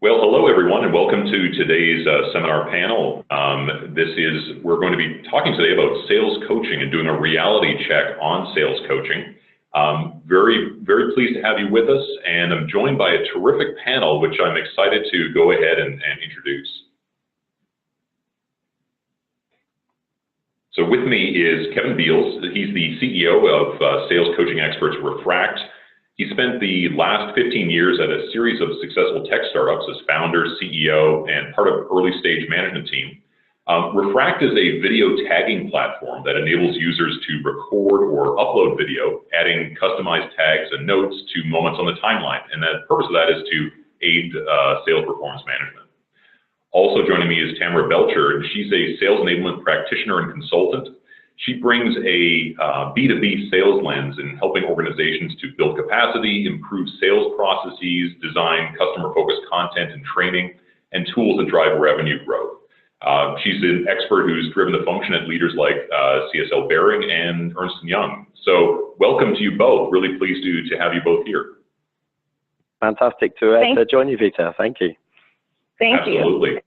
Well, hello everyone, and welcome to today's seminar panel. We're going to be talking today about sales coaching and doing a reality check on sales coaching. Very pleased to have you with us, and I'm joined by a terrific panel, which I'm excited to go ahead and introduce. So with me is Kevin Beals. He's the CEO of sales coaching experts Refract. He spent the last 15 years at a series of successful tech startups as founder, CEO, and part of early stage management team. Refract is a video tagging platform that enables users to record or upload video, adding customized tags and notes to moments on the timeline. And the purpose of that is to aid sales performance management. Also joining me is Tamara Belcher, and she's a sales enablement practitioner and consultant. She brings a B2B sales lens in helping organizations to build capacity, improve sales processes, design customer-focused content and training, and tools that drive revenue growth. She's an expert who's driven the function at leaders like CSL Behring and Ernst & Young. So welcome to you both. Really pleased to have you both here. Fantastic to join you, Vita. Thank you. Thank you. Absolutely.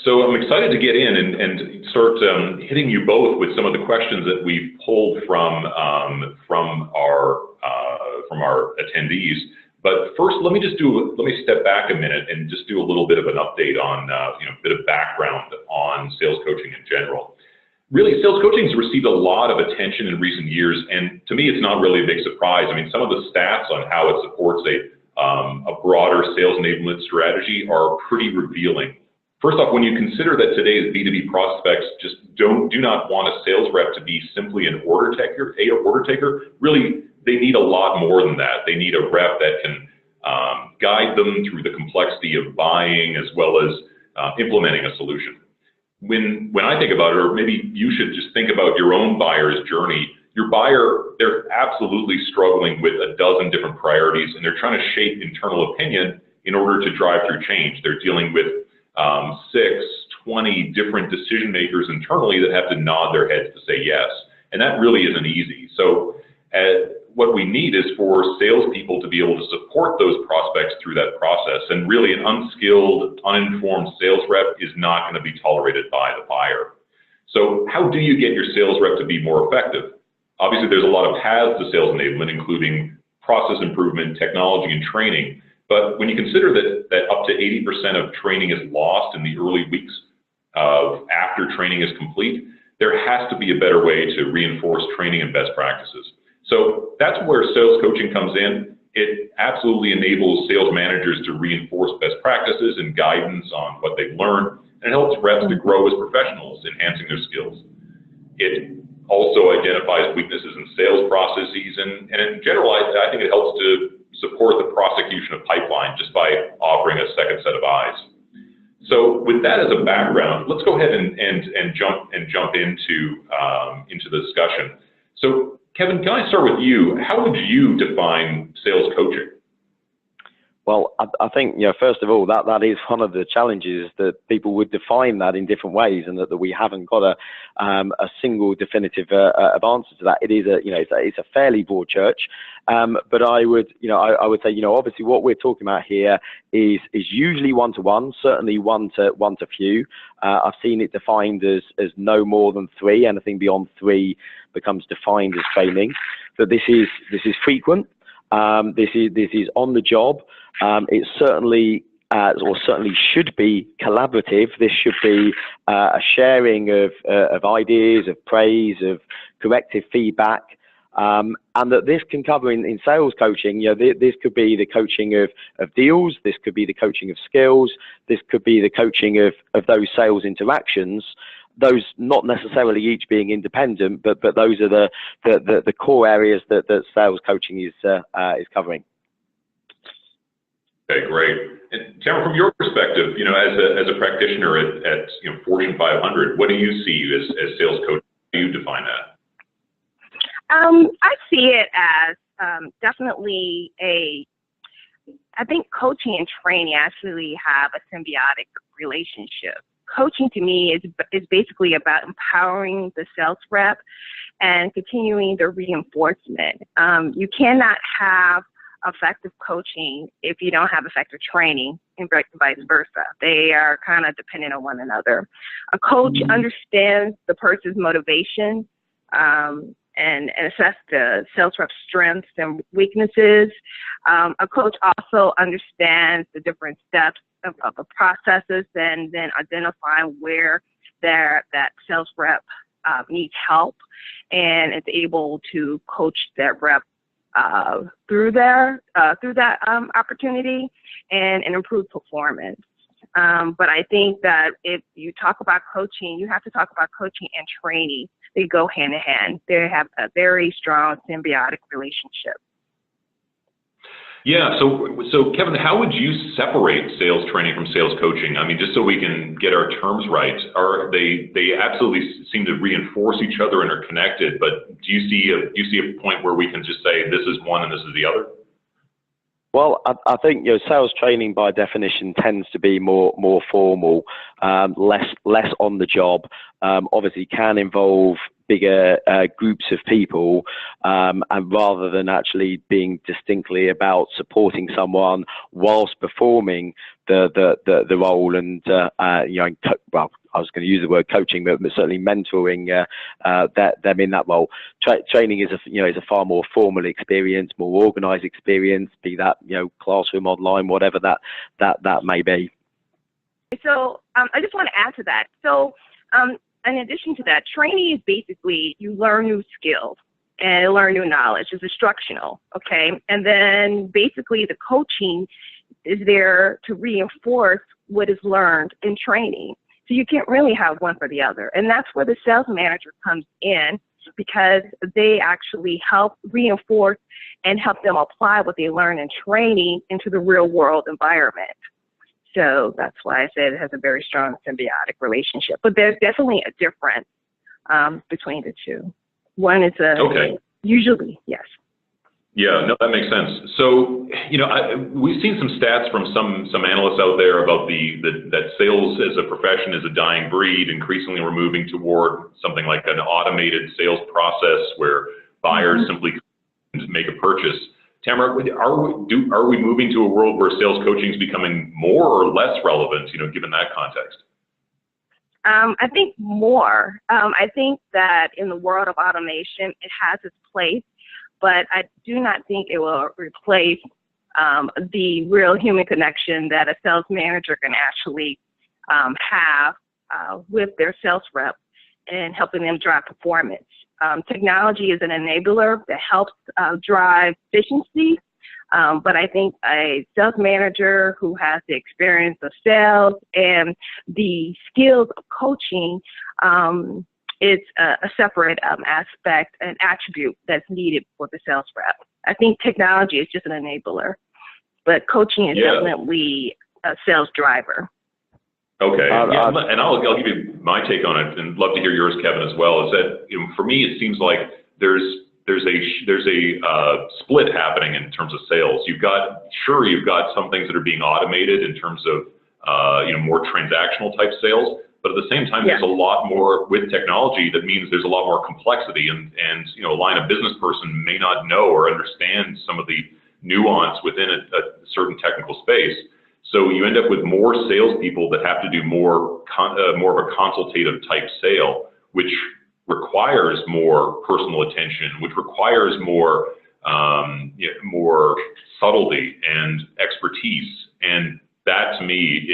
So I'm excited to get in and start hitting you both with some of the questions that we've pulled from our attendees. But first, let me step back a minute and just do a little bit of an update on a bit of background on sales coaching in general. Really, sales coaching has received a lot of attention in recent years, and to me, it's not really a big surprise. I mean, some of the stats on how it supports a broader sales enablement strategy are pretty revealing. First off, when you consider that today's B2B prospects just do not want a sales rep to be simply an order taker, really they need a lot more than that. They need a rep that can guide them through the complexity of buying as well as implementing a solution. When I think about it, or maybe you should just think about your own buyer's journey, your buyer, they're absolutely struggling with a dozen different priorities, and they're trying to shape internal opinion in order to drive through change. They're dealing with 20 different decision makers internally that have to nod their heads to say yes. And that really isn't easy. So what we need is for salespeople to be able to support those prospects through that process. And really an unskilled, uninformed sales rep is not going to be tolerated by the buyer. So how do you get your sales rep to be more effective? Obviously, there's a lot of paths to sales enablement, including process improvement, technology, and training. But when you consider that up to 80% of training is lost in the early weeks after training is complete, there has to be a better way to reinforce training and best practices. So that's where sales coaching comes in. It absolutely enables sales managers to reinforce best practices and guidance on what they've learned, and it helps reps to grow as professionals, enhancing their skills. It also identifies weaknesses in sales processes, and in general, I think it helps to support the prosecution of pipeline just by offering a second set of eyes. So with that as a background, let's go ahead and jump into the discussion. So Kevin, can I start with you? How would you define sales coaching? Well, I think, first of all, that is one of the challenges, that people would define that in different ways, and that we haven't got a single definitive answer to that. It is it's a fairly broad church, but I would say, obviously what we're talking about here is usually one-to-one, certainly one to few. I've seen it defined as no more than 3. Anything beyond 3 becomes defined as training. But this is frequent. This is on the job. It certainly should be collaborative. This should be a sharing of ideas, of praise, of corrective feedback, and that this can cover in sales coaching. This could be the coaching of deals. This could be the coaching of skills. This could be the coaching of those sales interactions. Those not necessarily each being independent, but those are the core areas that sales coaching is covering. Okay, great. And Tamara, from your perspective, as a practitioner at Fortune 500, what do you see as sales coach? How do you define that? I see it as definitely I think coaching and training actually have a symbiotic relationship. Coaching to me is basically about empowering the sales rep and continuing the reinforcement. You cannot have effective coaching if you don't have effective training, and vice versa. They are kind of dependent on one another. A coach understands the person's motivation and assess the sales rep's strengths and weaknesses. A coach also understands the different steps of the processes and then identifying where that sales rep needs help, and is able to coach that rep through that opportunity and improve performance. But I think that if you talk about coaching, you have to talk about coaching and training. They go hand in hand. They have a very strong symbiotic relationship. Yeah, so Kevin, how would you separate sales training from sales coaching? I mean, just so we can get our terms right, they absolutely seem to reinforce each other and are connected, but do you see a point where we can just say this is one and this is the other? Well, I think sales training by definition tends to be more formal, less on the job. Obviously, can involve bigger groups of people, and rather than actually being distinctly about supporting someone whilst performing the role, and well, I was going to use the word coaching, but certainly mentoring them in that role. Training is a far more formal experience, more organised experience, be that classroom, online, whatever that may be. So I just want to add to that. So in addition to that, training is basically you learn new skills and learn new knowledge. It's instructional, okay? And then basically the coaching is there to reinforce what is learned in training. So you can't really have one for the other. And that's where the sales manager comes in, because they actually help reinforce and help them apply what they learn in training into the real world environment. So that's why I said it has a very strong symbiotic relationship. But there's definitely a difference between the two. One is usually, yes. Yeah, no, that makes sense. So, we've seen some stats from some analysts out there about that sales as a profession is a dying breed. Increasingly, we're moving toward something like an automated sales process where buyers simply make a purchase. Tamara, are we moving to a world where sales coaching is becoming more or less relevant, given that context? I think more. I think that in the world of automation, it has its place, but I do not think it will replace the real human connection that a sales manager can actually have with their sales rep and helping them drive performance. Technology is an enabler that helps drive efficiency, but I think a sales manager who has the experience of sales and the skills of coaching is a separate aspect and attribute that's needed for the sales rep. I think technology is just an enabler, but coaching is definitely a sales driver. Okay, and I'll give you my take on it, and love to hear yours, Kevin, as well. Is that for me, it seems like there's a split happening in terms of sales. You've got some things that are being automated in terms of more transactional type sales, but at the same time, there's a lot more with technology. That means there's a lot more complexity, and a line of business person may not know or understand some of the nuance within a certain technical space. So you end up with more salespeople that have to do more of a consultative type sale, which requires more personal attention, which requires more subtlety and expertise, and that to me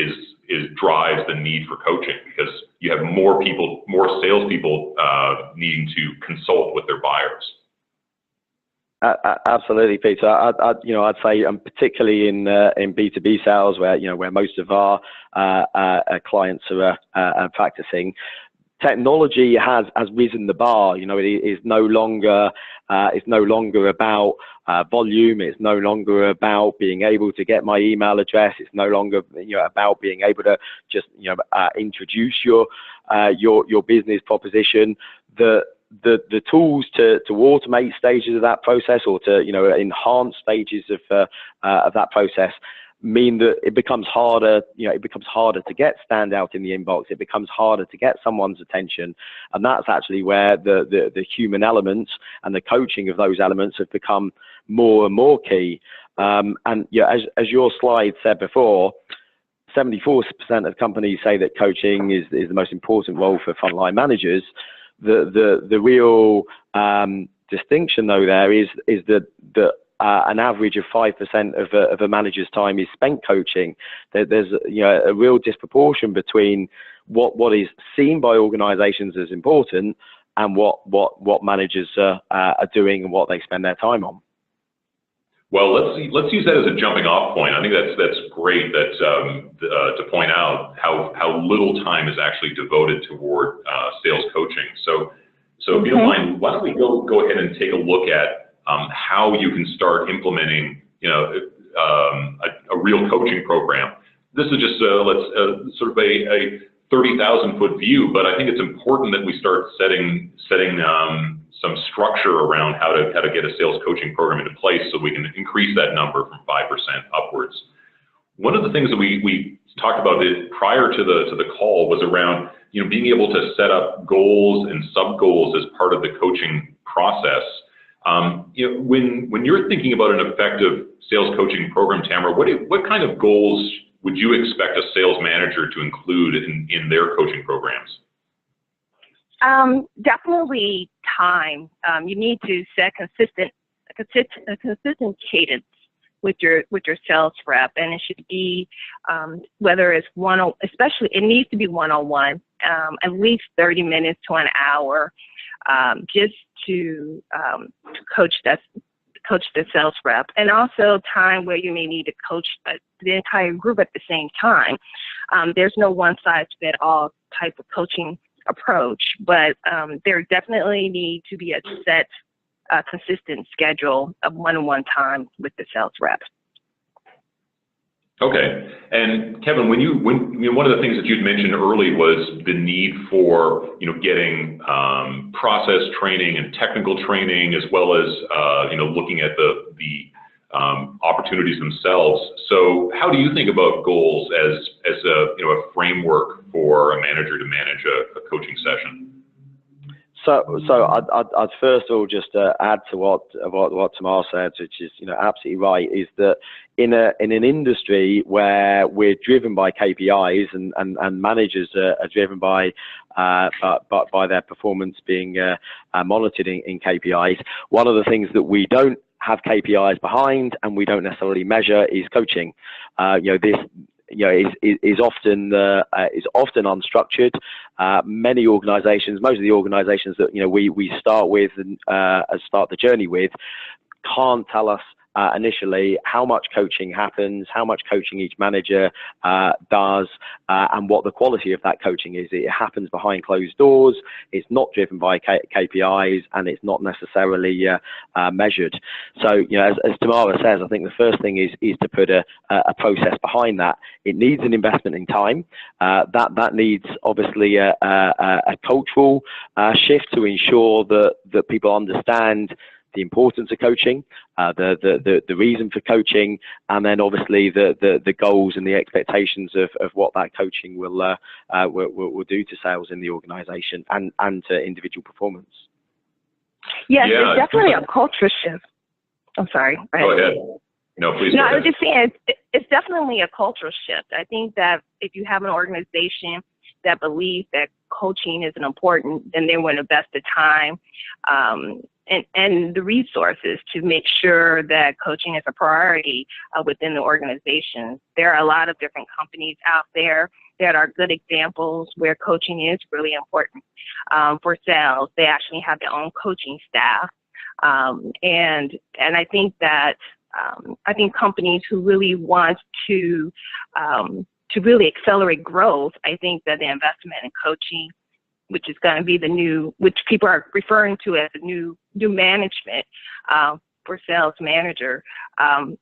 drives the need for coaching, because you have more salespeople needing to consult with their buyers. Absolutely, Peter. I'd say, particularly in B2B sales, where most of our clients are practicing, technology has risen the bar. It is no longer about volume. It's no longer about being able to get my email address. It's no longer about being able to just introduce your business proposition. The tools to automate stages of that process, or to enhance stages of that process, mean that it becomes harder, it becomes harder to get standout in the inbox. It becomes harder to get someone's attention. And that's actually where the human elements and the coaching of those elements have become more and more key. And as your slide said before, 74% of companies say that coaching is the most important role for frontline managers. The real distinction, though, there is that an average of 5% of a manager's time is spent coaching. There's a real disproportion between what is seen by organisations as important and what managers are doing and what they spend their time on. Well, let's use that as a jumping off point. I think that's great to point out how little time is actually devoted toward sales coaching. So if you don't mind, why don't we go ahead and take a look at how you can start implementing a real coaching program. This is just sort of a 30,000-foot view, but I think it's important that we start setting some structure around how to get a sales coaching program into place so we can increase that number from 5% upwards. One of the things that we talked about prior to the call was around being able to set up goals and sub goals as part of the coaching process. When you're thinking about an effective sales coaching program, Tamara, what kind of goals would you expect a sales manager to include in their coaching programs? Definitely time. You need to set a consistent cadence with your sales rep, and it should be whether it's especially it needs to be one-on-one, at least 30 minutes to an hour, just to coach the sales rep, and also time where you may need to coach the entire group at the same time. There's no one-size-fits-all type of coaching approach, but there definitely need to be a set, consistent schedule of one-on-one time with the sales rep. Okay, and Kevin, when one of the things that you'd mentioned early was the need for getting process training and technical training, as well as looking at the opportunities themselves. So, how do you think about goals as a framework for a manager to manage a coaching session? So I'd first of all just add to what Tamar said, which is absolutely right, is that in an industry where we're driven by KPIs and managers are driven by their performance being monitored in KPIs, one of the things that we don't have KPIs behind and we don't necessarily measure is coaching. This is often unstructured. Many organisations, most of the organisations that we start with and start the journey with, can't tell us initially how much coaching happens, how much coaching each manager does, and what the quality of that coaching is. It happens behind closed doors. It's not driven by KPIs, and it's not necessarily measured. So, as Tamara says, I think the first thing is to put a process behind that. It needs an investment in time. That needs obviously a cultural shift to ensure that people understand the importance of coaching, the reason for coaching, and then obviously the goals and the expectations of what that coaching will do to sales in the organisation and to individual performance. Yes, yeah, it's definitely a culture shift. I'm sorry. Go ahead. No, please. No, I was just saying it's definitely a cultural shift. I think that if you have an organization that believes that coaching is important, then they will invest the time and the resources to make sure that coaching is a priority within the organization. There are a lot of different companies out there that are good examples where coaching is really important. For sales, they actually have their own coaching staff. And I think that companies who really want to really accelerate growth, I think that the investment in coaching, which is going to be which people are referring to as the new management for sales manager,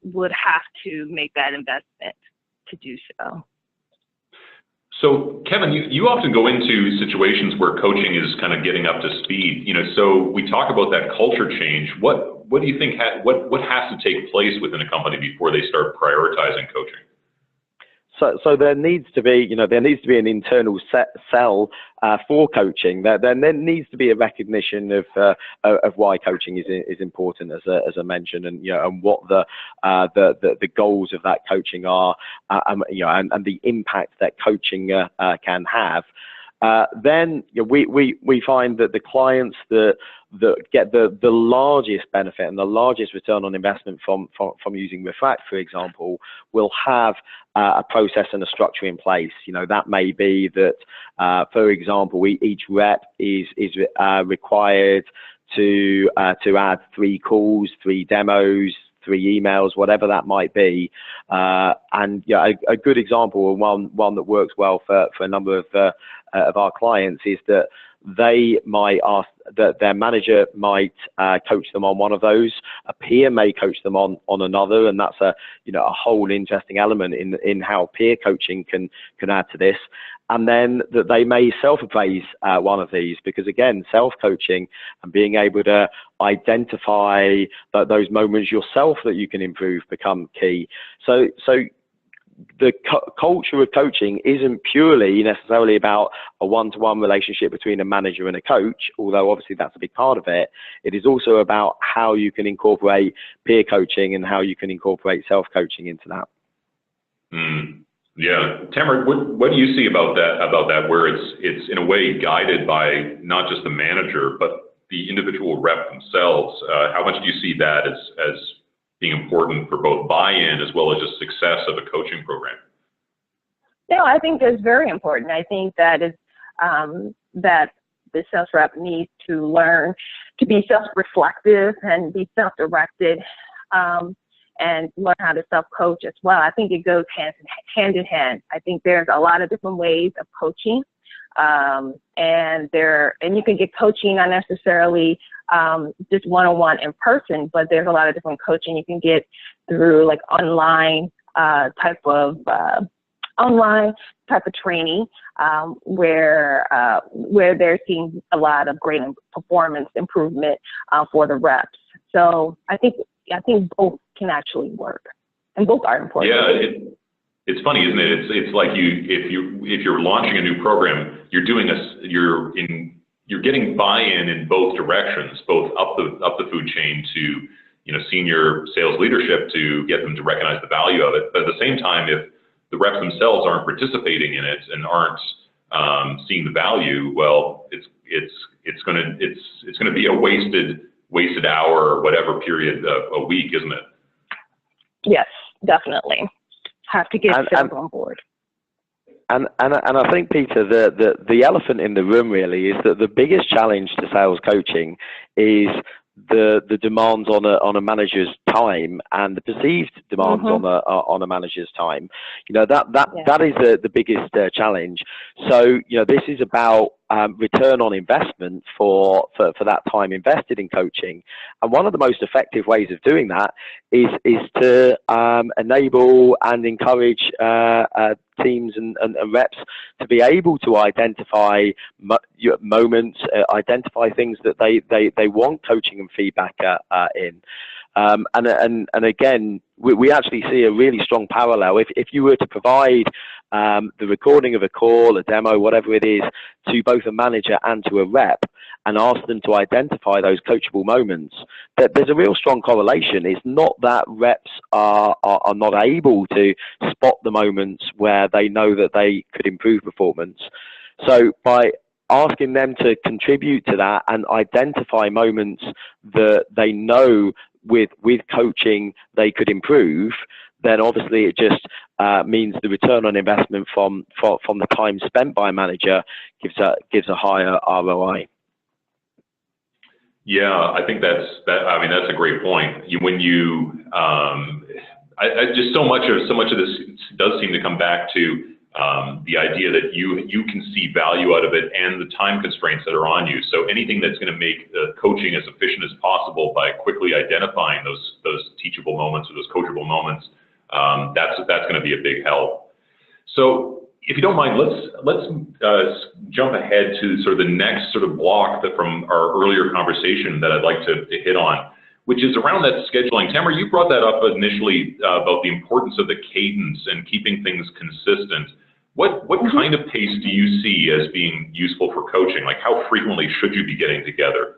would have to make that investment to do so. So, Kevin, you often go into situations where coaching is kind of getting up to speed. So we talk about that culture change. What do you think? What has to take place within a company before they start prioritizing coaching? So there needs to be, there needs to be an internal cell for coaching. There needs to be a recognition of why coaching is important, as I mentioned, and and what the goals of that coaching are, and the impact that coaching can have. Then we find that the clients that get the largest benefit and the largest return on investment from using Reflect, for example, will have a process and a structure in place. That may be that, for example, each rep is required to add 3 calls, 3 demos, 3 emails, whatever that might be. And a good example, one that works well for a number of our clients, is that they might ask that their manager might coach them on one of those. A peer may coach them on another, and that's a whole interesting element in how peer coaching can add to this. And then that they may self-appraise one of these, because again, self-coaching and being able to identify those moments yourself that you can improve become key. So the culture of coaching isn't purely necessarily about a one-to-one relationship between a manager and a coach, although obviously that's a big part of it. It is also about how you can incorporate peer coaching and how you can incorporate self-coaching into that. Yeah, Tamara, what do you see about that? Where it's in a way guided by not just the manager but the individual rep themselves. How much do you see that as being important for both buy-in as well as just success of a coaching program? No, I think that's very important. I think that is that the sales rep needs to learn to be self-reflective and be self-directed, and learn how to self-coach as well. I think it goes hand in hand. I think there's a lot of different ways of coaching, and you can get coaching not necessarily just one-on-one in person, but there's a lot of different coaching you can get through like online type of training, where they're seeing a lot of great performance improvement for the reps. So I think both can actually work, and both are important. Yeah, it's funny, isn't it? It's like if you're launching a new program, you're getting buy-in in both directions, both up the food chain to senior sales leadership to get them to recognize the value of it. But at the same time, if the reps themselves aren't participating in it and aren't seeing the value, well, it's going to be a wasted hour or whatever period a week, isn't it? Yes, definitely. Have to get sales on board. And I think, Peter, the elephant in the room really is that the biggest challenge to sales coaching is the demands on a manager's time and the perceived demands on a manager's time. That is the biggest challenge. So this is about return on investment for that time invested in coaching, and one of the most effective ways of doing that is to enable and encourage teams and reps to be able to identify moments, identify things that they want coaching and feedback in. And again, we actually see a really strong parallel. If you were to provide the recording of a call, a demo, whatever it is, to both a manager and to a rep, and ask them to identify those coachable moments, that there's a real strong correlation. It's not that reps are not able to spot the moments where they know that they could improve performance. So by asking them to contribute to that and identify moments that they know with coaching they could improve, then obviously it just means the return on investment from the time spent by a manager gives a higher ROI. Yeah, I think that's a great point. Just so much of this does seem to come back to the idea that you can see value out of it and the time constraints that are on you. So anything that's going to make the coaching as efficient as possible by quickly identifying those teachable moments or those coachable moments, that's going to be a big help. So if you don't mind, let's jump ahead to sort of the next sort of block from our earlier conversation that I'd like to hit on, which is around that scheduling. Tamara, you brought that up initially about the importance of the cadence and keeping things consistent. What kind of pace do you see as being useful for coaching? Like, how frequently should you be getting together?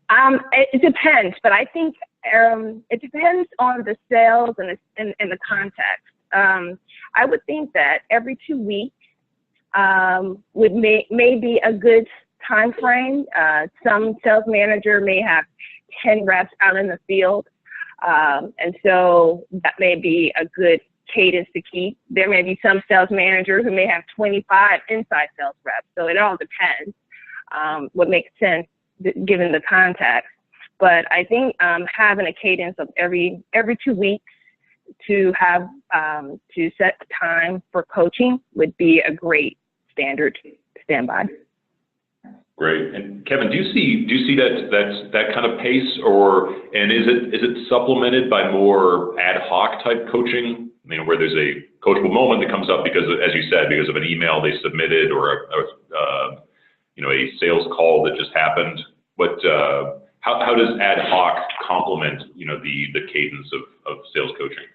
It depends, but I think it depends on the sales and the context. I would think that every 2 weeks may be a good time frame. Some sales manager may have 10 reps out in the field, and so that may be a good cadence to keep. There may be some sales managers who may have 25 inside sales reps, so it all depends what makes sense given the context. But I think having a cadence of every 2 weeks to have to set time for coaching would be a great standard standby. Great. And Kevin, do you see that kind of pace, and is it supplemented by more ad hoc type coaching? I mean, where there's a coachable moment that comes up because, as you said, because of an email they submitted or a sales call that just happened. But how does ad hoc complement the cadence of sales coaching?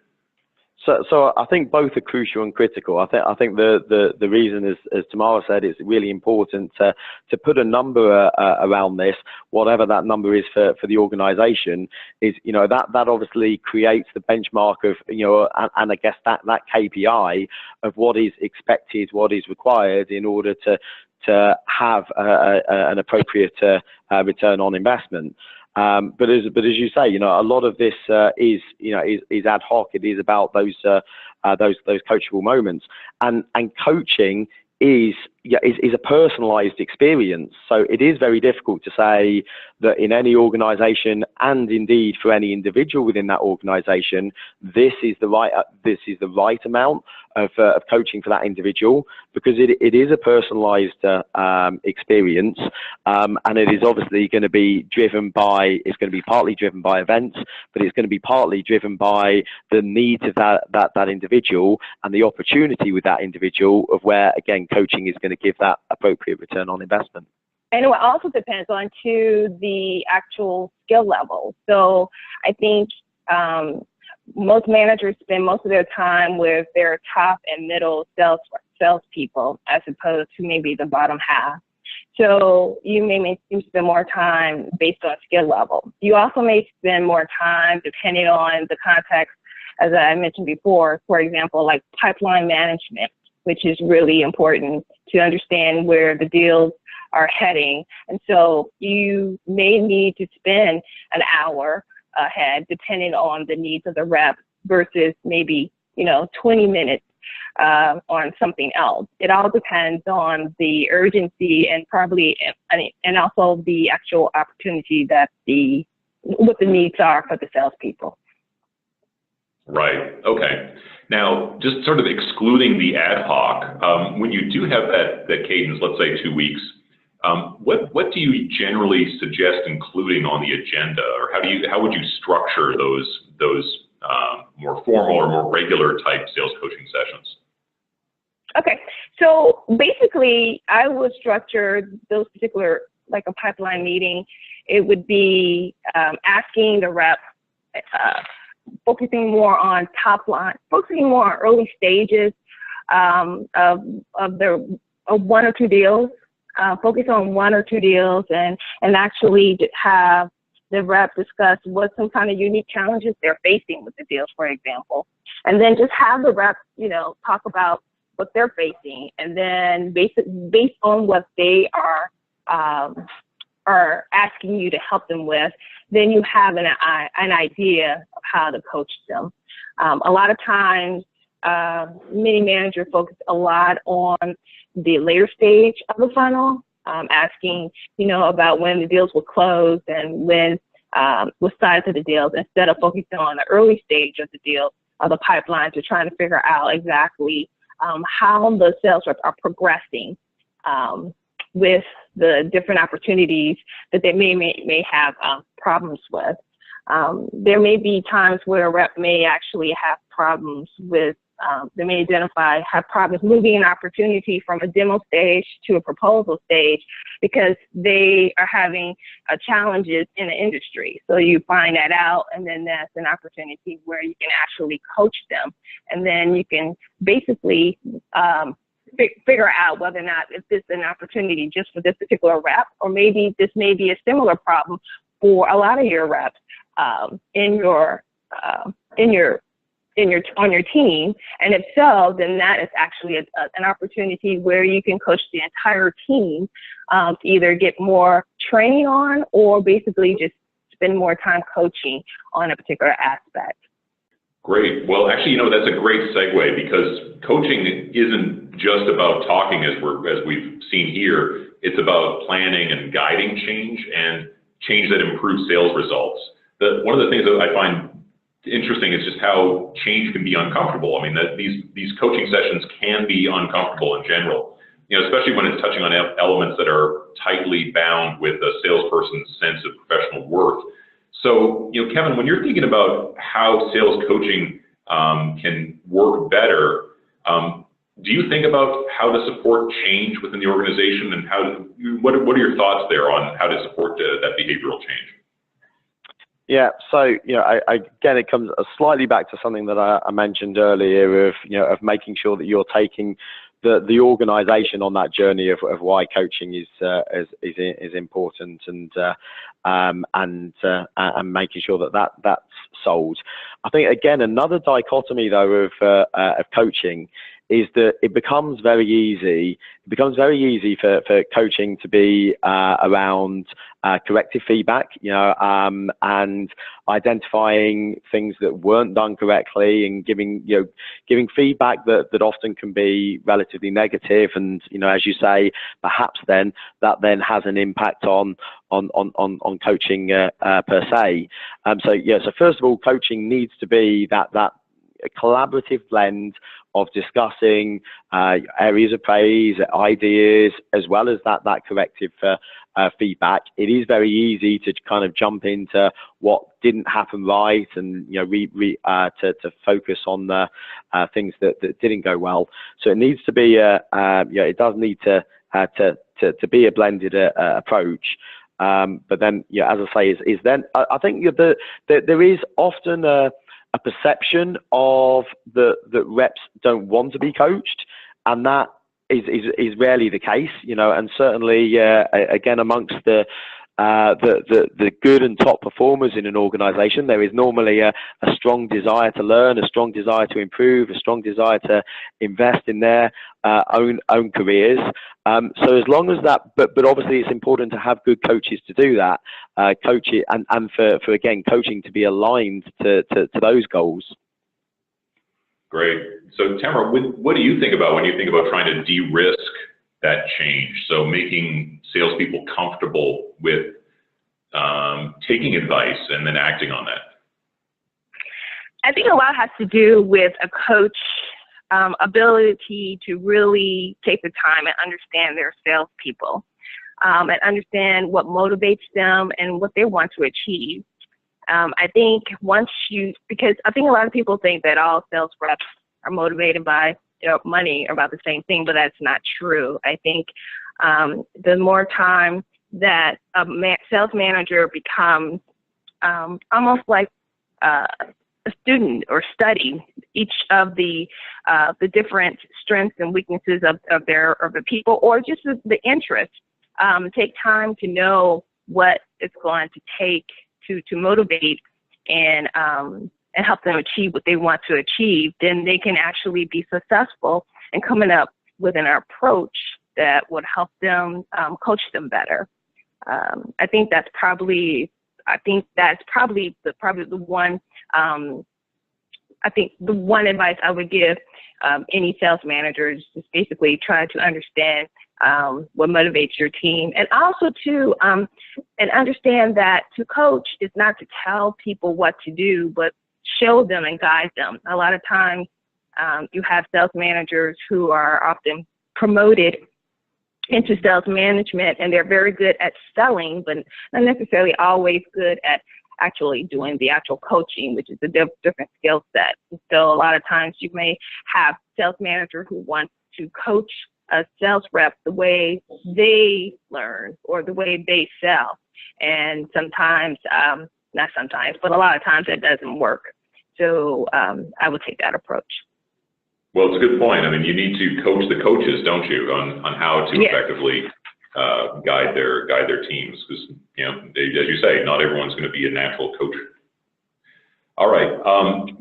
So I think both are crucial and critical. I think the reason is, as Tamara said, it's really important to put a number around this, whatever that number is for the organization, is that obviously creates the benchmark of and I guess that KPI of what is expected, what is required in order to have an appropriate return on investment. But as you say, a lot of this is ad hoc. It is about those coachable moments, and coaching is a personalized experience. So it is very difficult to say that in any organization, and indeed for any individual within that organization, this is the right amount of coaching for that individual, because it is a personalized experience, and it is obviously going to be partly driven by events, but it's going to be partly driven by the needs of that individual and the opportunity with that individual of where, again, coaching is going to give that appropriate return on investment. And it also depends on the actual skill level. So I think most managers spend most of their time with their top and middle salespeople as opposed to maybe the bottom half. So you may spend more time based on skill level. You also may spend more time depending on the context, as I mentioned before, for example, like pipeline management, which is really important to understand where the deals are heading. And so you may need to spend an hour ahead depending on the needs of the rep versus maybe 20 minutes on something else. It all depends on the urgency and and also the actual opportunity that what the needs are for the salespeople. Right. Okay. Now, just sort of excluding the ad hoc, when you do have that cadence, let's say 2 weeks, what do you generally suggest including on the agenda, or how would you structure those more formal or more regular type sales coaching sessions? Okay, so basically, I would structure those particular, like a pipeline meeting. It would be asking the rep, focusing more on top line, focusing more on early stages of one or two deals. Focus on one or two deals and actually have the rep discuss what some kind of unique challenges they're facing with the deals, for example. And then just have the rep, talk about what they're facing, and then based on what they are asking you to help them with, then you have an idea of how to coach them. A lot of times, many managers focus a lot on the later stage of the funnel, asking, about when the deals will close and what size of the deals, instead of focusing on the early stage of the deal, of the pipeline, to trying to figure out exactly how the sales reps are progressing with the different opportunities that they may have problems with. There may be times where a rep may actually have problems with They may have problems moving an opportunity from a demo stage to a proposal stage because they are having challenges in the industry. So you find that out, and then that's an opportunity where you can actually coach them. And then you can basically figure out whether or not if this is an opportunity just for this particular rep, or maybe this may be a similar problem for a lot of your reps on your team. And if so, then that is actually an opportunity where you can coach the entire team to either get more training on, or basically just spend more time coaching on a particular aspect. Great. Well, actually, that's a great segue, because coaching isn't just about talking, as we've seen here. It's about planning and guiding change, and change that improves sales results. One of the things that I find interesting is just how change can be uncomfortable. I mean, that these coaching sessions can be uncomfortable in general, especially when it's touching on elements that are tightly bound with a salesperson's sense of professional worth. So, Kevin, when you're thinking about how sales coaching can work better, do you think about how to support change within the organization, and what are your thoughts there on how to support that behavioral change? Yeah, so again, it comes slightly back to something that I mentioned earlier of making sure that you're taking the organisation on that journey of why coaching is important, and making sure that's sold. I think, again, another dichotomy though of coaching is that it becomes very easy for coaching to be around corrective feedback, and identifying things that weren't done correctly, and giving feedback that often can be relatively negative, and as you say, perhaps then has an impact on coaching per se. So first of all, coaching needs to be that collaborative blend of discussing areas of praise, ideas, as well as that corrective feedback. It is very easy to kind of jump into what didn't happen right, and to focus on the things that didn't go well. So it needs to be it does need to be a blended approach. But then, as I say, is then I think there is often a perception of that reps don't want to be coached, and that is rarely the case, and certainly again, amongst the good and top performers in an organization, there is normally a strong desire to learn, a strong desire to improve, a strong desire to invest in their own careers. So as long as that, but obviously it's important to have good coaches to do that, and for again, coaching to be aligned to those goals. Great. So Tamara, what do you think about when you think about trying to de-risk that change? So making salespeople comfortable with taking advice and then acting on that. I think a lot has to do with a coach ability to really take the time and understand their salespeople, and understand what motivates them and what they want to achieve. I think because I think a lot of people think that all sales reps are motivated by money or about the same thing, but that's not true. I think the more time that a sales manager becomes almost like a student, or study each of the different strengths and weaknesses of the people, or just the interest, take time to know what it's going to take to motivate and help them achieve what they want to achieve, then they can actually be successful in coming up with an approach that would help them coach them better. I think that's probably the one. I think the one advice I would give any sales managers is basically try to understand what motivates your team, and also to and understand that to coach is not to tell people what to do, but show them and guide them. A lot of times you have sales managers who are often promoted into sales management, and they're very good at selling, but not necessarily always good at actually doing the actual coaching, which is a different skill set. So a lot of times you may have sales manager who wants to coach a sales rep the way they learn or the way they sell. And sometimes, not sometimes, but a lot of times that doesn't work. So I would take that approach. Well, it's a good point. I mean, you need to coach the coaches, don't you, on how to effectively guide their teams, because as you say, not everyone's going to be a natural coach. All right,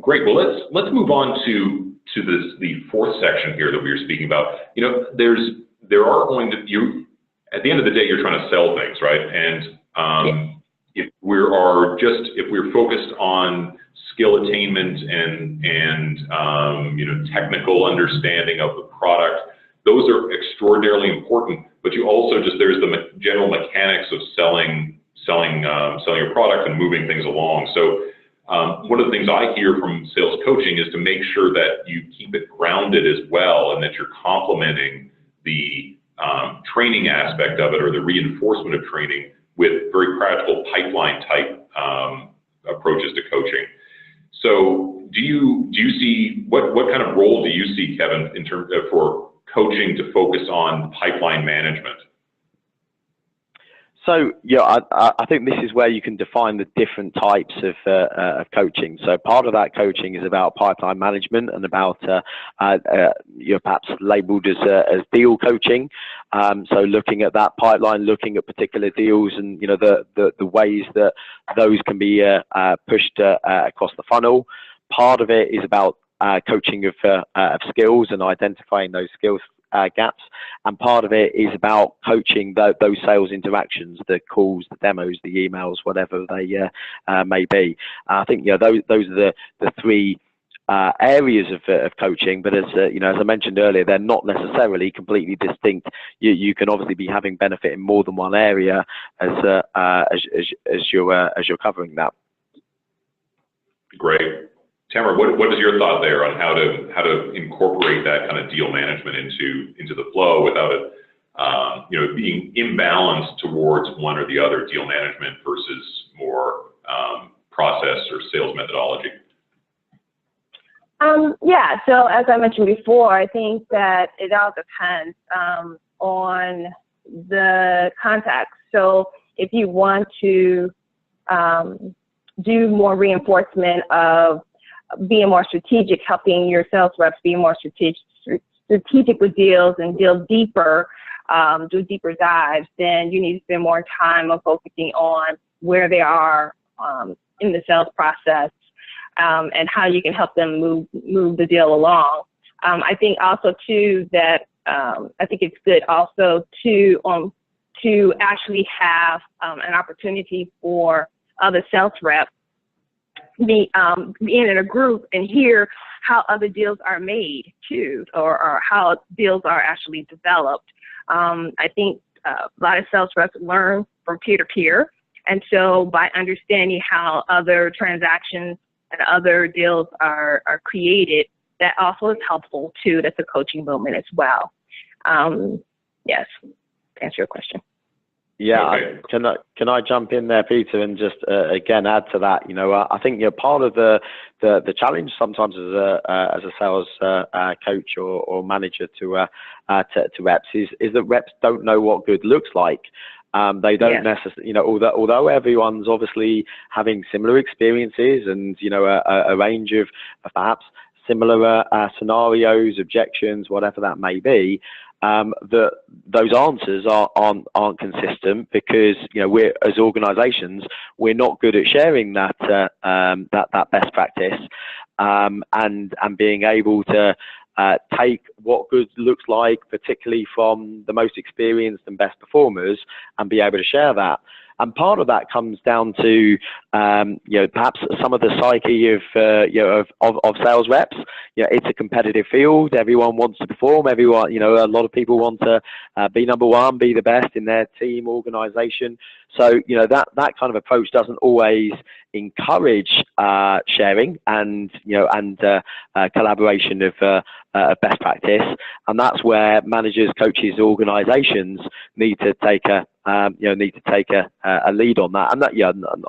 great. Well, let's move on to the fourth section here that we were speaking about. There are going to at the end of the day, you're trying to sell things, right? And if we're focused on skill attainment and technical understanding of the product, those are extraordinarily important. But you also there's the general mechanics of selling your product and moving things along. So one of the things I hear from sales coaching is to make sure that you keep it grounded as well, and that you're complementing the training aspect of it, or the reinforcement of training, with very practical pipeline type approaches to coaching. So do you see, what kind of role do you see, Kevin, in terms of for coaching to focus on pipeline management? So I think this is where you can define the different types of coaching. So part of that coaching is about pipeline management and about perhaps labeled as deal coaching. So looking at that pipeline, looking at particular deals, and the ways that those can be pushed across the funnel. Part of it is about coaching of skills and identifying those skills gaps, and part of it is about coaching those sales interactions, the calls, the demos, the emails, whatever they may be. I think those are the three areas of coaching, but as I mentioned earlier, they're not necessarily completely distinct. You can obviously be having benefit in more than one area as you're covering that. Great. Tamara, what is your thought there on how to incorporate that kind of deal management into the flow without it being imbalanced towards one or the other, deal management versus more process or sales methodology? So as I mentioned before, I think that it all depends on the context. So if you want to do more reinforcement of being more strategic, helping your sales reps be more strategic with deals and deal deeper, do deeper dives, then you need to spend more time on focusing on where they are in the sales process and how you can help them move the deal along. I think also too that I think it's good also to actually have an opportunity for other sales reps being in a group and hear how other deals are made too, or how deals are actually developed. I think a lot of sales reps learn from peer to peer, and so by understanding how other transactions and other deals are created, that also is helpful too. That's a coaching moment as well. Yes, to answer your question. Yeah, okay. Can I jump in there, Peter, and just again add to that? I think part of the challenge sometimes as a sales coach or manager to reps is that reps don't know what good looks like. They don't necessarily, although everyone's obviously having similar experiences and a range of perhaps similar scenarios, objections, whatever that may be. Those answers aren't consistent because we're, as organisations, we're not good at sharing that best practice and being able to take what good looks like, particularly from the most experienced and best performers, and be able to share that. And part of that comes down to, perhaps some of the psyche of sales reps. It's a competitive field. Everyone wants to perform. Everyone, a lot of people want to be number one, be the best in their team, organization. So, that kind of approach doesn't always encourage sharing and collaboration of best practice. And that's where managers, coaches, organizations need to take a need to take a lead on that. And that,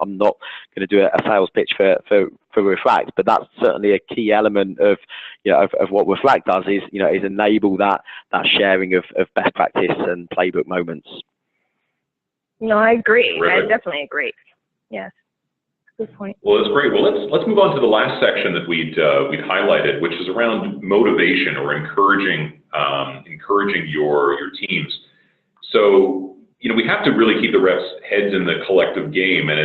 I'm not going to do a sales pitch for Reflect, but that's certainly a key element of what Reflect does is enable that sharing of best practice and playbook moments. No, I agree. Really? I definitely agree. Yes. Good point. Well, that's great. Well, let's move on to the last section that we'd highlighted, which is around motivation or encouraging your teams. So we have to really keep the reps' heads in the collective game, and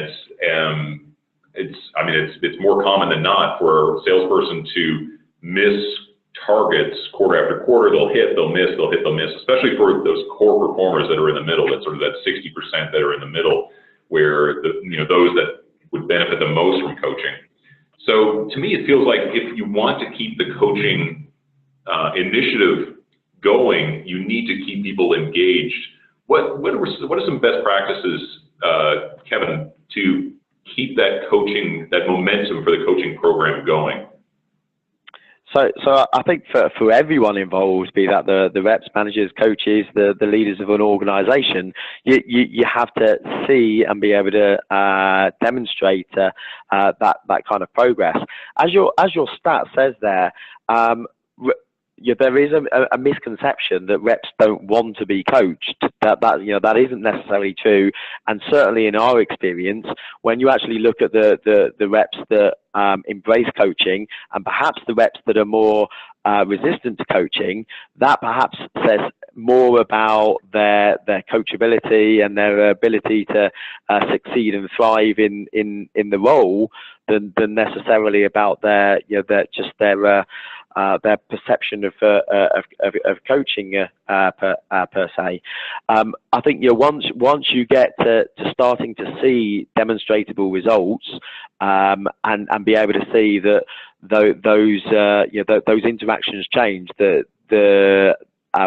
it's more common than not for a salesperson to miss targets quarter after quarter. They'll hit, they'll miss, they'll hit, they'll miss, especially for those core performers that are in the middle, that sort of that 60% that are in the middle, where those that would benefit the most from coaching. So to me, it feels like if you want to keep the coaching initiative going, you need to keep people engaged. What are some best practices, Kevin, to keep that momentum for the coaching program going? So I think for everyone involved, be that the reps, managers, coaches, the leaders of an organization, you have to see and be able to demonstrate that kind of progress. As your stat says there, there is a misconception that reps don't want to be coached. That isn't necessarily true, and certainly in our experience, when you actually look at the reps that embrace coaching, and perhaps the reps that are more resistant to coaching, that perhaps says more about their coachability and their ability to succeed and thrive in the role than necessarily about their perception of coaching per se. I think once you get to starting to see demonstrable results and be able to see that those interactions change,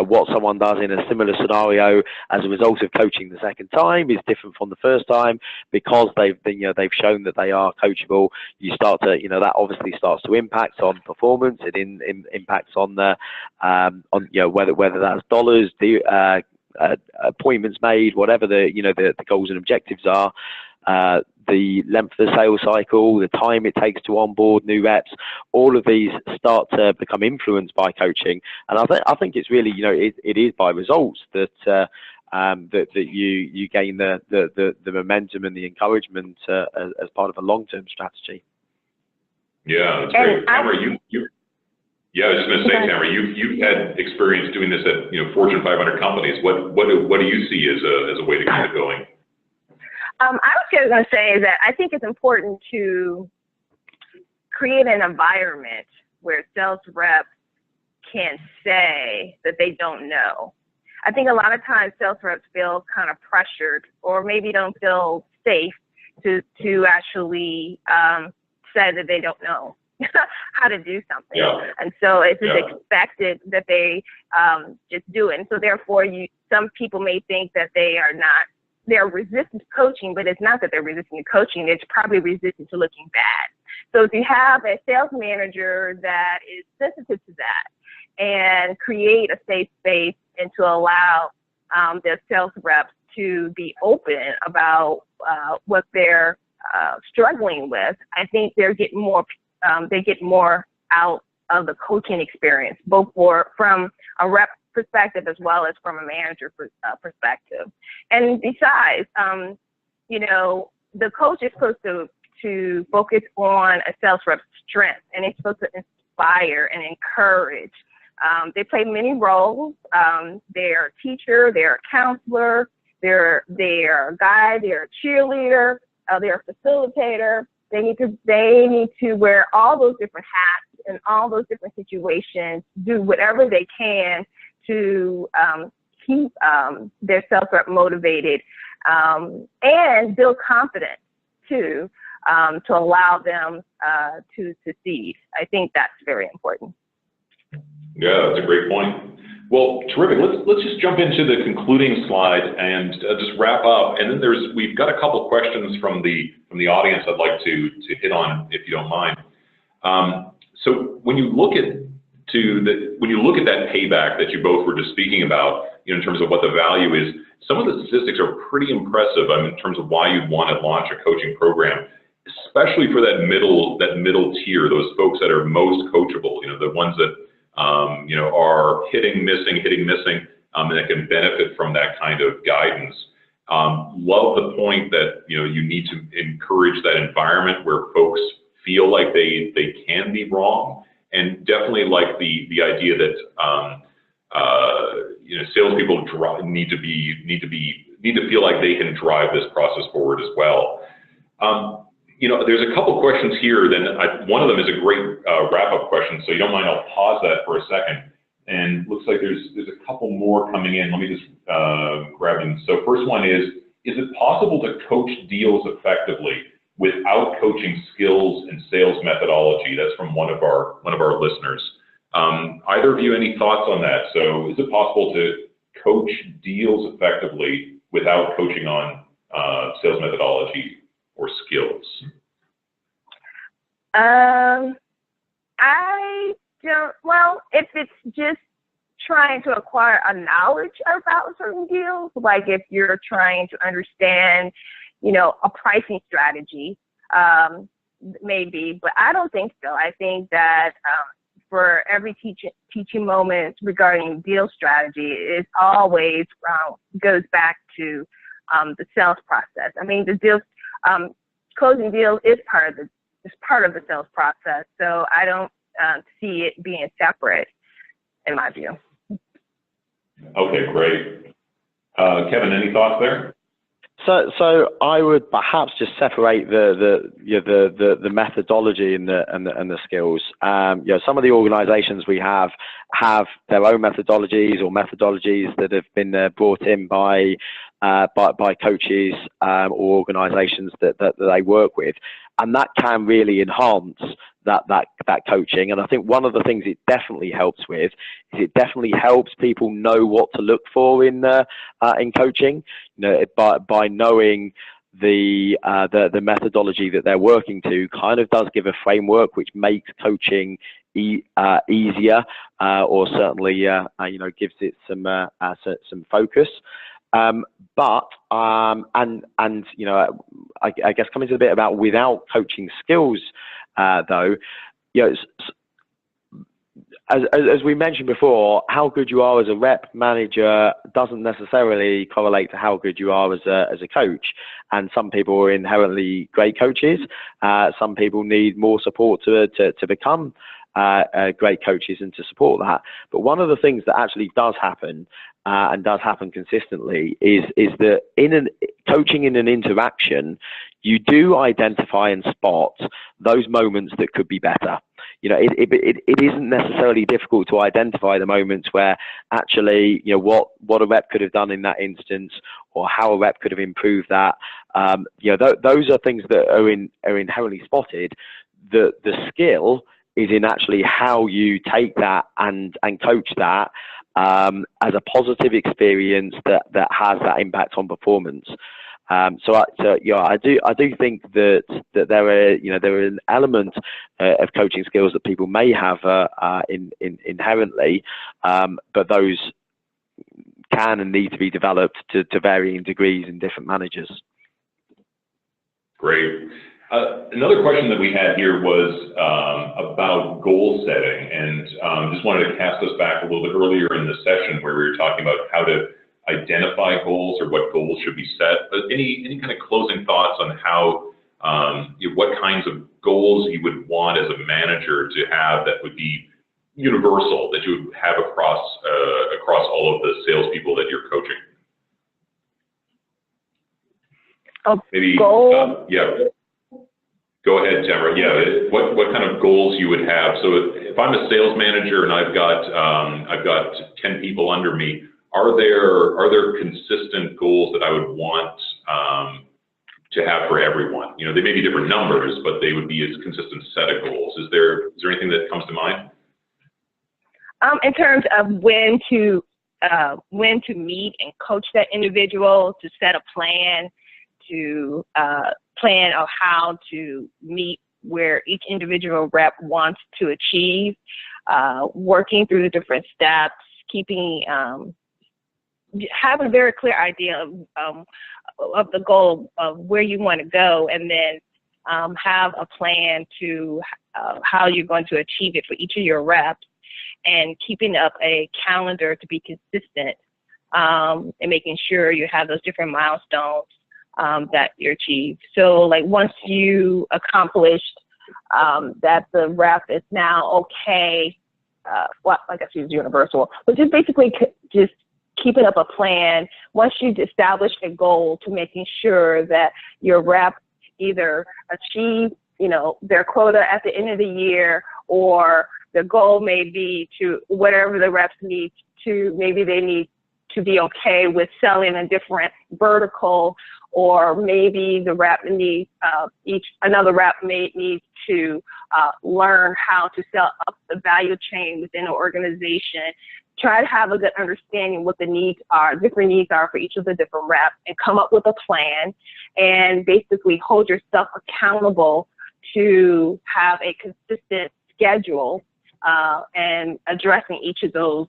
what someone does in a similar scenario as a result of coaching the second time is different from the first time because they've shown that they are coachable. You start to that obviously starts to impact on performance. It impacts on whether that's dollars, appointments made, whatever the goals and objectives are. The length of the sales cycle, the time it takes to onboard new reps, all of these start to become influenced by coaching. And I think it's really, it is by results that you gain the momentum and the encouragement as part of a long-term strategy. Yeah, that's great. Tamara, yeah, I was just going to say, Tamara, you've had experience doing this at Fortune 500 companies. What do you see as a way to keep it going? I was going to say that I think it's important to create an environment where sales reps can say that they don't know. I think a lot of times sales reps feel kind of pressured or maybe don't feel safe to actually say that they don't know how to do something. Yeah. And so it's just expected that they just do it. And so therefore some people may think that they're resistant to coaching, but it's not that they're resistant to coaching. They're probably resistant to looking bad. So if you have a sales manager that is sensitive to that and create a safe space and to allow their sales reps to be open about what they're struggling with, I think they get more out of the coaching experience, both from a rep perspective as well as from a manager perspective. And besides, the coach is supposed to focus on a sales rep's strength, and it's supposed to inspire and encourage. They play many roles. They're a teacher, they're a counselor, they're a guide, they're a cheerleader, they're a facilitator. They need to wear all those different hats in all those different situations, do whatever they can to keep their sales rep motivated and build confidence too, to allow them to succeed. I think that's very important. Yeah, that's a great point. Well, terrific. Let's just jump into the concluding slide and just wrap up. And then we've got a couple questions from the audience I'd like to hit on, if you don't mind. So when you look at that payback that you both were just speaking about, in terms of what the value is, some of the statistics are pretty impressive in terms of why you'd want to launch a coaching program, especially for that middle tier, those folks that are most coachable, the ones that, are hitting, missing, and that can benefit from that kind of guidance. Love the point that, you need to encourage that environment where folks feel like they can be wrong, and definitely like the idea that, salespeople need to feel like they can drive this process forward as well. There's a couple questions here. Then one of them is a great wrap-up question. So you don't mind, I'll pause that for a second. And looks like there's a couple more coming in. Let me just grab them. So first one is it possible to coach deals effectively without coaching skills and sales methodology? That's from one of our listeners. Either of you, any thoughts on that? So is it possible to coach deals effectively without coaching on sales methodology or skills? I don't, well, if it's just trying to acquire a knowledge about certain deals, like if you're trying to understand, a pricing strategy, maybe, but I don't think so. I think that for every teaching moment regarding deal strategy, it always goes back to the sales process. I mean, the deals, closing deals is part of the sales process. So I don't see it being separate, in my view. Okay, great. Kevin, any thoughts there? So I would perhaps just separate the methodology and the skills. Some of the organisations we have their own methodologies or methodologies that have been brought in by coaches or organisations that they work with, and that can really enhance that coaching. And I think one of the things it definitely helps with is it definitely helps people know what to look for in coaching. By knowing the methodology that they're working to, kind of does give a framework which makes coaching easier, or certainly gives it some focus. I guess coming to the bit about without coaching skills, though, as we mentioned before, how good you are as a rep manager doesn't necessarily correlate to how good you are as a coach. And some people are inherently great coaches. Some people need more support to become great coaches and to support that. But one of the things that actually does happen, and does happen consistently, is that coaching in an interaction, you do identify and spot those moments that could be better. It isn't necessarily difficult to identify the moments where actually, what a rep could have done in that instance, or how a rep could have improved that. Those are things that are inherently spotted. The skill is in actually how you take that and coach that as a positive experience that has that impact on performance. I do think that there are an element of coaching skills that people may have inherently, but those can and need to be developed to varying degrees in different managers. Great. Another question that we had here was about goal setting, and just wanted to cast us back a little bit earlier in the session where we were talking about how to identify goals or what goals should be set. But any kind of closing thoughts on how what kinds of goals you would want as a manager to have that would be universal, that you would have across all of the salespeople that you're coaching? Maybe yeah. Go ahead, Tamara. Yeah, what kind of goals you would have? So if I'm a sales manager and I've got 10 people under me, are there consistent goals that I would want to have for everyone? They may be different numbers, but they would be a consistent set of goals. Is there anything that comes to mind? In terms of when to meet and coach that individual, to set a plan, to plan of how to meet where each individual rep wants to achieve, working through the different steps, keeping have a very clear idea of the goal of where you want to go, and then have a plan to how you're going to achieve it for each of your reps, and keeping up a calendar to be consistent, and making sure you have those different milestones that you achieve. So like once you accomplished that the rep is now okay, well, I guess it's universal, but just basically just keeping up a plan. Once you've established a goal, to making sure that your rep either achieve, you know, their quota at the end of the year, or the goal may be to whatever the reps need to, maybe they need to be okay with selling a different vertical, or maybe the rep needs, another rep may need to learn how to sell up the value chain within an organization. Try to have a good understanding what the needs are, different needs are for each of the different reps, and come up with a plan, and basically hold yourself accountable to have a consistent schedule and addressing each of those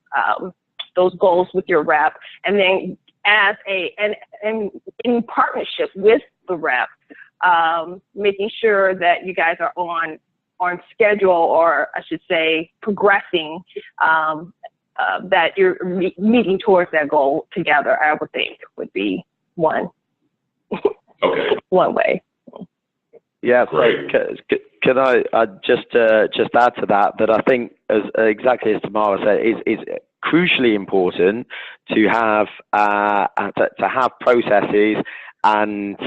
goals with your rep. And then as and in partnership with the rep, making sure that you guys are on schedule, or I should say progressing, that you're meeting towards that goal together, I would think would be one. Okay. One way. Yeah, great. Can I just add to that? That I think, as exactly as Tamara said, is crucially important to have processes, and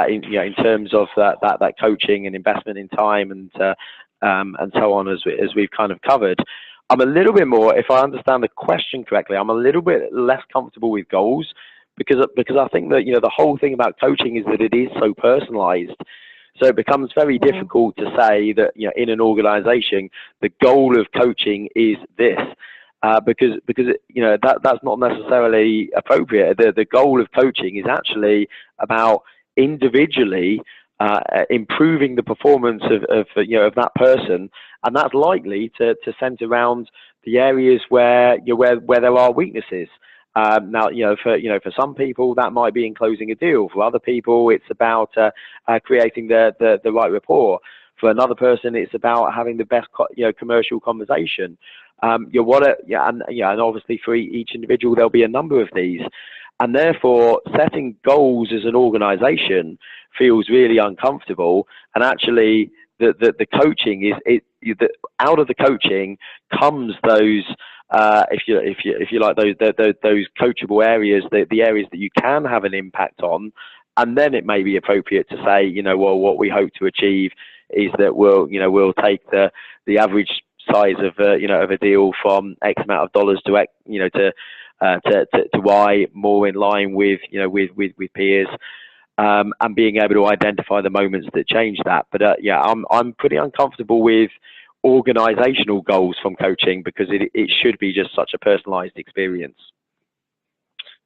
in terms of that coaching and investment in time and so on, as we've kind of covered. I'm a little bit more, if I understand the question correctly, I'm a little bit less comfortable with goals, because I think that the whole thing about coaching is that it is so personalized. So it becomes very difficult to say that in an organization the goal of coaching is this, because that's not necessarily appropriate. The goal of coaching is actually about individually improving the performance of that person, and that's likely to center around the areas where there are weaknesses. Now, for some people that might be in closing a deal. For other people, it's about creating the right rapport. For another person, it's about having the best commercial conversation. And obviously for each individual there'll be a number of these, and therefore setting goals as an organization feels really uncomfortable. And actually, the coaching out of the coaching comes those. If you like those coachable areas, the areas that you can have an impact on, and then it may be appropriate to say, well, what we hope to achieve is that we'll take the average size of a deal from X amount of dollars to X, to Y, more in line with peers, and being able to identify the moments that change that. But I'm pretty uncomfortable with organizational goals from coaching, because it should be just such a personalized experience.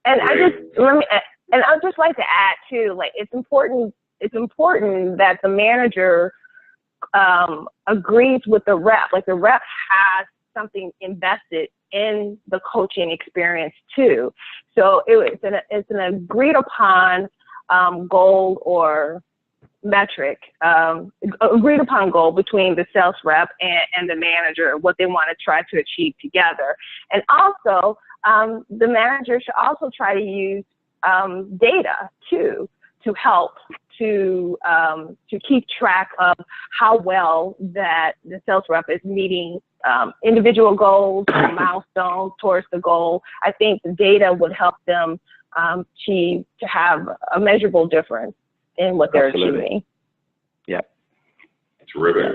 And I'd just like to add too, like it's important that the manager agrees with the rep. Like the rep has something invested in the coaching experience too. So it's an agreed upon goal or metric, agreed upon goal between the sales rep and the manager, what they want to try to achieve together. And also, the manager should also try to use data too, to help to keep track of how well that the sales rep is meeting individual goals or milestones towards the goal. I think the data would help them to have a measurable difference in what they're achieving. Yeah. Terrific.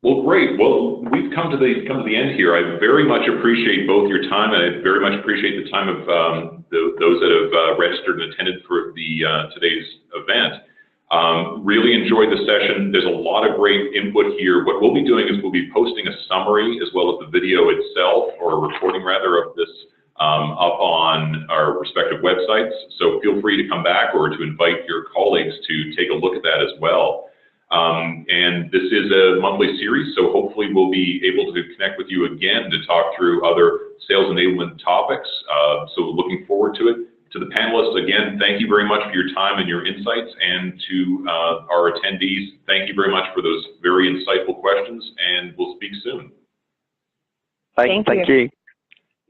Well, great. Well, we've come to the end here. I very much appreciate both your time, and I very much appreciate the time of those that have registered and attended for the today's event. Really enjoyed the session. There's a lot of great input here. What we'll be doing is we'll be posting a summary as well as the video itself, or a recording rather, of this up on our respective websites. So feel free to come back or to invite your colleagues to take a look at that as well. And this is a monthly series, so hopefully we'll be able to connect with you again to talk through other sales enablement topics. So looking forward to it. To the panelists, again, thank you very much for your time and your insights. And to our attendees, thank you very much for those very insightful questions, and we'll speak soon. Thank you.